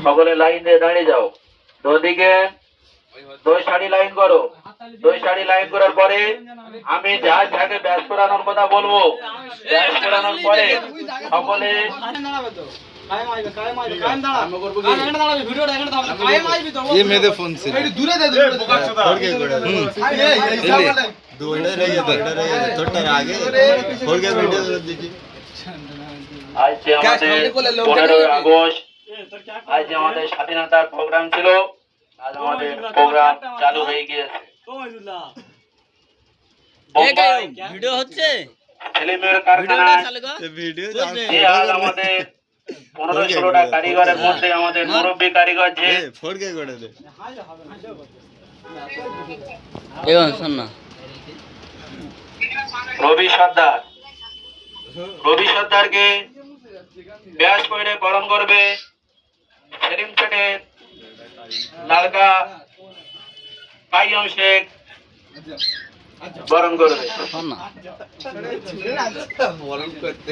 সকলে লাইন দিয়ে দাঁড়িয়ে যাও। দুদিকে দুই সারি লাইন করো। দুই সারি লাইন করার পরে আমি যাকে ব্যাস করানোর কথা বলবো, ব্যাস করানোর পরে সকলে আজ যে আমাদের 15 আগস্ট, আজ যে আমাদের স্বাধীনতার প্রোগ্রাম ছিল, আজ আমাদের প্রোগ্রাম চালু হয়ে গিয়েছে। ভিডিও হচ্ছে, ছেলেমেয়ের কারখানা যে আজ আমাদের 15-16টা কারিগরের মধ্যে আমাদের মুরব্বী কারিগর যে রবি সর্দার, রবি সর্দারকে ব্যাস করে বরণ করবে সেলিম শেঠের লালকা কাইয়ুম শেখ বরণ করবে। বরণ করতে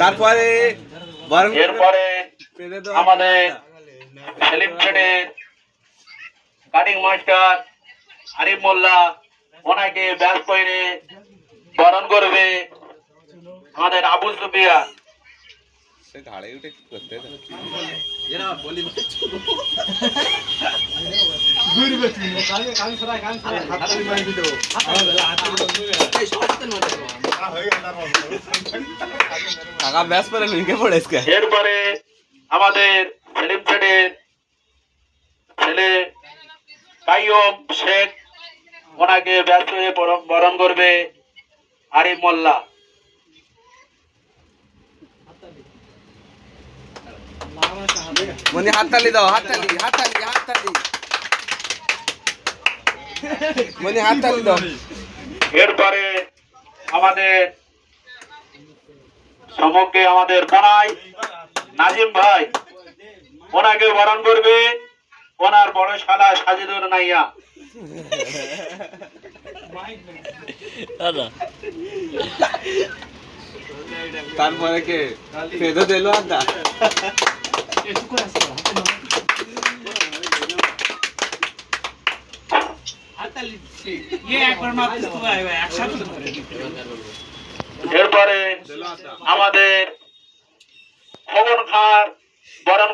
তারপরে এরপরে আমাদের সেলিম শেঠের কাটিং মাস্টার আরিফ মোল্লা, ওনাকে ব্যাস করে বরণ করবে আমাদের আবু সুফিয়ান। ঘাড়ে উঠে কি করতে এরপরে আমাদের সেলিম শেঠের ছেলে কাইয়ুম শেখ, ওনাকে ব্যাস করে বরণ করবে আরিফ মোল্লা। মনি হাততালি দাও, হাততালি হাততালি হাততালি মনি হাততালি দাও। এরপরে আমাদের সমগ্রে আমাদের বোনাই নাজিম ভাই, ওনাকে বরণ করবে ওনার বড় শালা সাজিদুর নাইয়া। তারপরে কে পেদো দিল আদা এরপরে আমাদের খবর খার বরণ